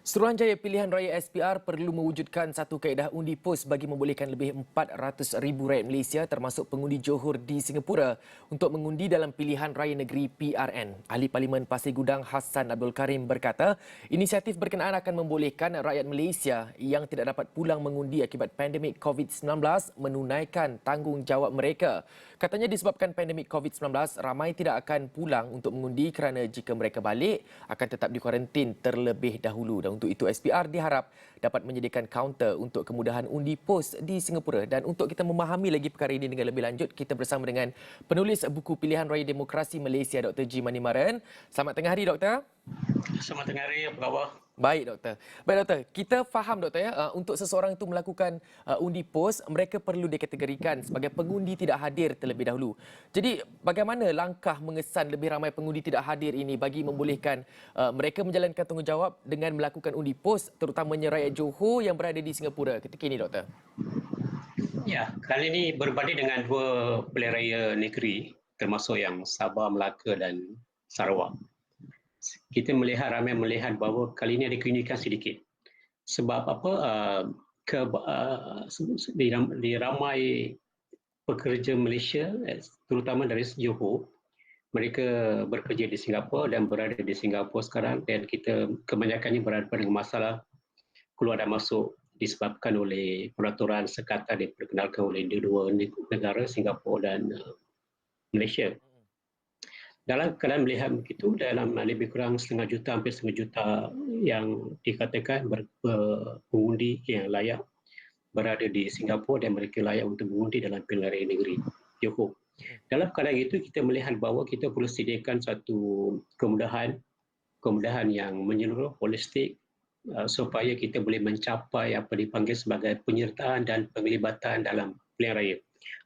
Suruhanjaya Pilihan Raya SPR perlu mewujudkan satu kaedah undi pos bagi membolehkan lebih 400,000 rakyat Malaysia termasuk pengundi Johor di Singapura untuk mengundi dalam pilihan raya negeri PRN. Ahli Parlimen Pasir Gudang Hassan Abdul Karim berkata, inisiatif berkenaan akan membolehkan rakyat Malaysia yang tidak dapat pulang mengundi akibat pandemik COVID-19 menunaikan tanggungjawab mereka. Katanya disebabkan pandemik COVID-19, ramai tidak akan pulang untuk mengundi kerana jika mereka balik akan tetap dikuarantin terlebih dahulu. Dan untuk itu SPR diharap dapat menyediakan kaunter untuk kemudahan undi pos di Singapura. Dan untuk kita memahami lagi perkara ini dengan lebih lanjut, kita bersama dengan penulis buku Pilihan Raya Demokrasi Malaysia, Dr. G. Manimaran. Selamat tengah hari, Doktor. Selamat tengah hari, apa khabar? Baik, Doktor. Baik, Doktor. Kita faham, Doktor, ya, untuk seseorang itu melakukan undi pos, mereka perlu dikategorikan sebagai pengundi tidak hadir terlebih dahulu. Jadi, bagaimana langkah mengesan lebih ramai pengundi tidak hadir ini bagi membolehkan mereka menjalankan tanggungjawab dengan melakukan undi pos, terutamanya rakyat Johor yang berada di Singapura ketika ini, Doktor? Ya, kali ini berbanding dengan dua pilihan raya negeri, termasuk yang Sabah, Melaka dan Sarawak. Kita ramai melihat bahawa kali ini ada keunikan sedikit. Sebab apa? Di ramai pekerja Malaysia, terutama dari Johor, mereka bekerja di Singapura dan berada di Singapura sekarang, dan kita kebanyakannya berada pada masalah keluar dan masuk disebabkan oleh peraturan sekatan diperkenalkan oleh dua negara, Singapura dan Malaysia. Dalam keadaan melihat begitu, dalam lebih kurang setengah juta, hampir setengah juta yang dikatakan pengundi yang layak berada di Singapura dan mereka layak untuk mengundi dalam pilihan raya negeri Johor. Dalam keadaan itu, kita melihat bahawa kita perlu sediakan satu kemudahan yang menyeluruh, holistik, supaya kita boleh mencapai apa dipanggil sebagai penyertaan dan penglibatan dalam pilihan raya.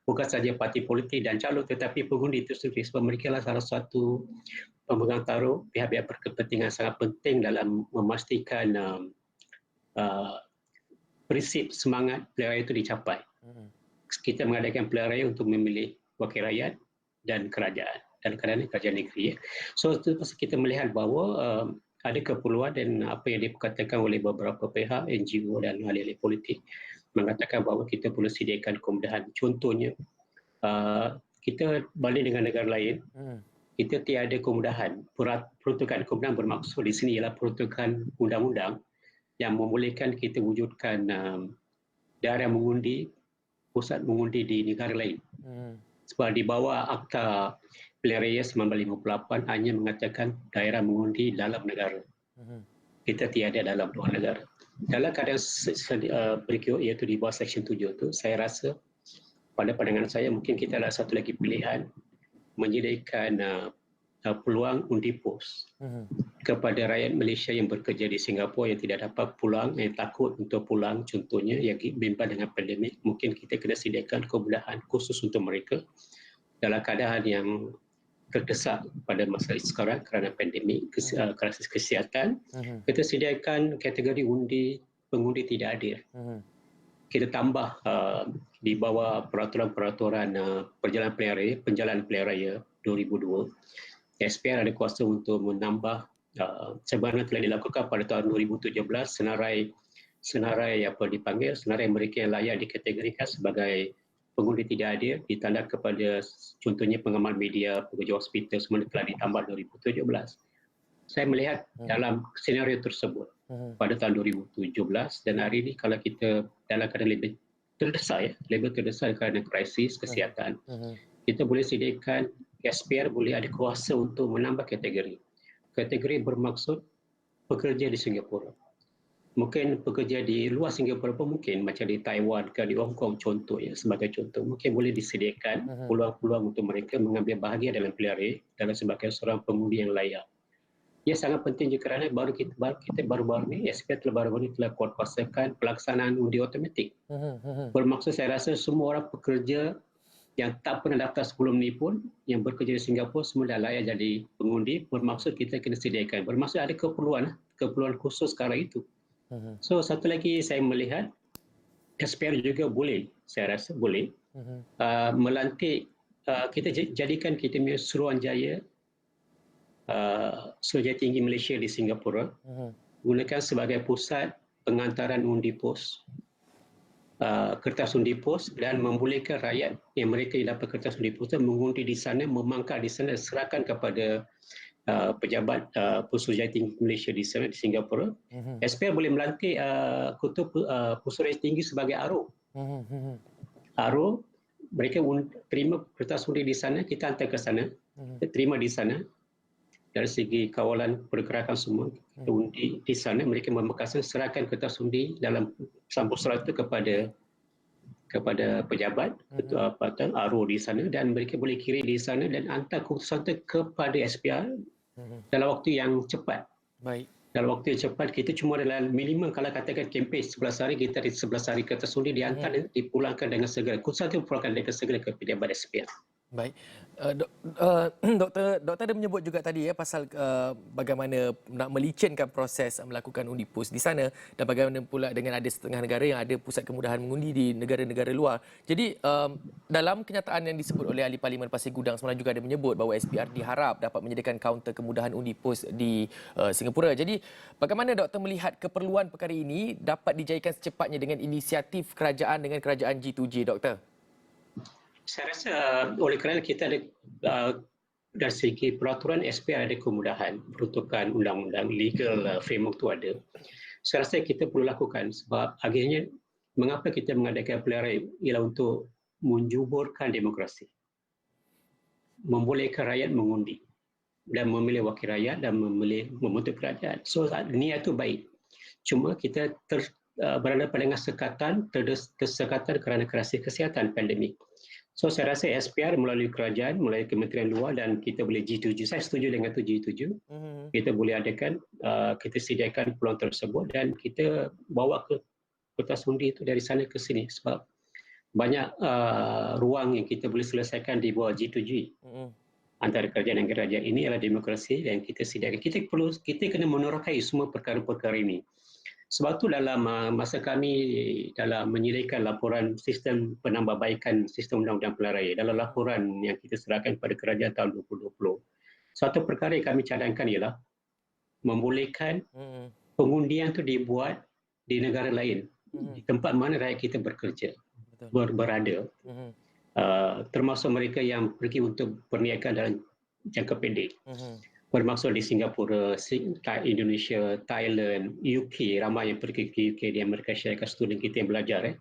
Bukan saja parti politik dan calon, tetapi pengundi itu sendiri, sebab mereka adalah salah satu pemegang taruh pihak-pihak berkepentingan sangat penting dalam memastikan prinsip semangat pilihan raya itu dicapai. Kita mengadakan pilihan raya untuk memilih wakil rakyat dan kerajaan, dan kerajaan negeri. So, kita melihat bahawa ada keperluan dan apa yang dikatakan oleh beberapa pihak, NGO dan ahli-ahli politik, mengatakan bahawa kita perlu sediakan kemudahan. Contohnya, kita balik dengan negara lain, kita tiada kemudahan. Peruntukan kemudahan bermaksud di sini ialah peruntukan undang-undang yang membolehkan kita wujudkan daerah mengundi, pusat mengundi di negara lain. Sebab di bawah Akta Pilihan Raya 1958 hanya mengatakan daerah mengundi dalam negara. Kita tiada dalam luar negara. Dalam keadaan berikut, iaitu di bawah Seksyen 7 itu, saya rasa pada pandangan saya mungkin kita ada satu lagi pilihan menyediakan peluang undi pos kepada rakyat Malaysia yang bekerja di Singapura yang tidak dapat pulang, yang takut untuk pulang, contohnya yang bimbang dengan pandemik. Mungkin kita kena sediakan kemudahan khusus untuk mereka dalam keadaan yang terdesak pada masa sekarang kerana pandemik, krisis kesihatan. Kita sediakan kategori pengundi tidak hadir. Kita tambah di bawah peraturan penjalanan pilihan raya 2002, SPR ada kuasa untuk menambah sebenarnya telah dilakukan pada tahun 2017 senarai apa dipanggil senarai mereka yang layak dikategorikan sebagai pengundi tidak hadir ditanda kepada contohnya pengamal media, pekerja hospital, semua telah ditambah 2017. Saya melihat dalam senario tersebut pada tahun 2017 dan hari ini kalau kita dalam keadaan lebih terdesak kerana krisis kesihatan, kita boleh sediakan SPR boleh ada kuasa untuk menambah kategori. Kategori bermaksud pekerja di Singapura. Mungkin pekerja di luar Singapura pun mungkin, macam di Taiwan ke di Hong Kong sebagai contoh, mungkin boleh disediakan peluang-peluang untuk mereka mengambil bahagian dalam pilihan raya dalam sebagai seorang pengundi yang layak. Ia sangat penting juga kerana kita baru-baru ni, SPR baru-baru ni telah kuatkuasakan pelaksanaan undi automatik. Bermaksud saya rasa semua orang pekerja yang tak pernah daftar sebelum ni pun, yang bekerja di Singapura semua dah layak jadi pengundi. Bermaksud kita kena sediakan. Bermaksud ada keperluan khusus sekarang itu. So, satu lagi saya melihat SPR juga boleh, saya rasa boleh melantik, kita jadikan kita punya Suruhanjaya Tinggi Malaysia di Singapura gunakan sebagai pusat pengantaran undi pos, kertas undi pos, dan membolehkan rakyat yang mereka yang dapat kertas undi pos mengundi di sana, memangkal di sana, serahkan kepada pejabat Pusatjaya Tinggi Malaysia di sana, di Singapura. SPR boleh melantik ketua Pusatjaya Tinggi sebagai aro. Aro, mereka terima kertas undi di sana, kita hantar ke sana, kita terima di sana. Dari segi kawalan pergerakan semua, kita undi di sana, mereka membekaskan, serahkan kertas undi dalam sampul surat itu kepada pejabat, ketua aro di sana, dan mereka boleh kirim di sana dan hantar keputusan itu kepada SPR dalam waktu yang cepat. Baik. Dalam waktu yang cepat, kita cuma dalam minimum kalau katakan kempen 11 hari, kita di 11 hari kertas undi dihantar dan dipulangkan dengan segera. Keputusan itu dipulangkan dengan segera ke pejabat SPR. Baik. Doktor ada menyebut juga tadi pasal bagaimana nak melicinkan proses melakukan undi pos di sana, dan bagaimana pula dengan ada setengah negara yang ada pusat kemudahan mengundi di negara-negara luar. Jadi dalam kenyataan yang disebut oleh ahli Parlimen Pasir Gudang semalam juga ada menyebut bahawa SPR diharap dapat menyediakan kaunter kemudahan undi pos di Singapura. Jadi bagaimana doktor melihat keperluan perkara ini dapat dijadikan secepatnya dengan inisiatif kerajaan dengan kerajaan G2G, doktor? Saya rasa oleh kerana kita ada dari segi peraturan SPR ada kemudahan, peruntukan undang-undang, legal framework itu ada. Saya rasa kita perlu lakukan sebab akhirnya mengapa kita mengadakan pilihan raya ialah untuk menjuburkan demokrasi. Membolehkan rakyat mengundi dan memilih wakil rakyat dan membentuk kerajaan. So niat itu baik. Cuma kita berada pada sekatan, tersekatan kerana krisis kesihatan pandemik. So saya rasa SPR melalui kerajaan, melalui Kementerian Luar dan kita boleh G2G. Saya setuju dengan tu G2G. Kita boleh adakan, kita sediakan peluang tersebut dan kita bawa ke kertas undi itu dari sana ke sini sebab banyak ruang yang kita boleh selesaikan di bawah G2G. Antara kerajaan dan kerajaan ini adalah demokrasi dan kita sediakan. Kita kena menerokai semua perkara-perkara ini. Sebab itu dalam masa kami dalam menyediakan laporan sistem penambahbaikan sistem undang-undang pilihan raya, dalam laporan yang kita serahkan kepada kerajaan tahun 2020, satu perkara yang kami cadangkan ialah membolehkan pengundian itu dibuat di negara lain, di tempat mana rakyat kita bekerja, berada, termasuk mereka yang pergi untuk perniagaan dalam jangka pendek. Bermaksud di Singapura, Indonesia, Thailand, UK, ramai yang pergi ke UK di Amerika Syarikat, student kita yang belajar.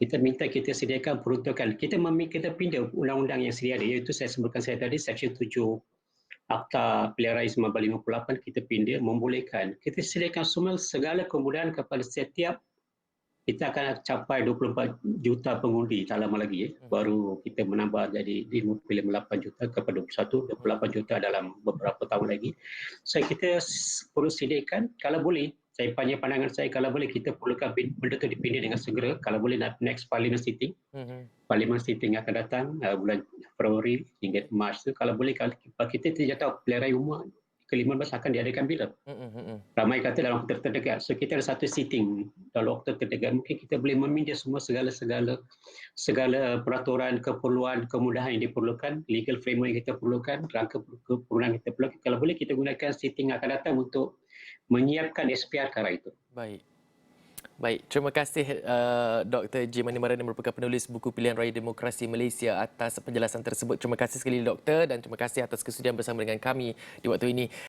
Kita minta kita sediakan peruntukan. Kita pindah undang-undang yang sedia ada, iaitu saya sebutkan saya tadi, Seksyen 7 Akta Pilihan Raya 1958, kita pindah, membolehkan. Kita sediakan semua segala kemudahan kepada setiap. Kita akan capai 24 juta pengundi tak lama lagi. Baru kita menambah jadi 58 juta kepada 21, 28 juta dalam beberapa tahun lagi. So kita perlu sediakan, kalau boleh, saya pandangan saya, kalau boleh kita perlukan benda itu dipindah dengan segera, kalau boleh next parliament sitting. Parlimen sitting akan datang bulan Februari hingga Mac tu, kalau boleh kita tidak tahu pilihan raya umum ke-15 akan diadakan bila. Ramai kata dalam waktu terdekat. So kita ada satu sitting dalam waktu terdekat. Mungkin kita boleh memindah semua segala peraturan, keperluan, kemudahan yang diperlukan, legal framework yang kita perlukan, rangka keperluan yang kita perlukan. Kalau boleh kita gunakan sitting akan datang untuk menyiapkan SPR ke arah itu. Baik, terima kasih Dr. J. Manimaran yang merupakan penulis buku Pilihan Raya Demokrasi Malaysia atas penjelasan tersebut. Terima kasih sekali Doktor dan terima kasih atas kesudian bersama dengan kami di waktu ini.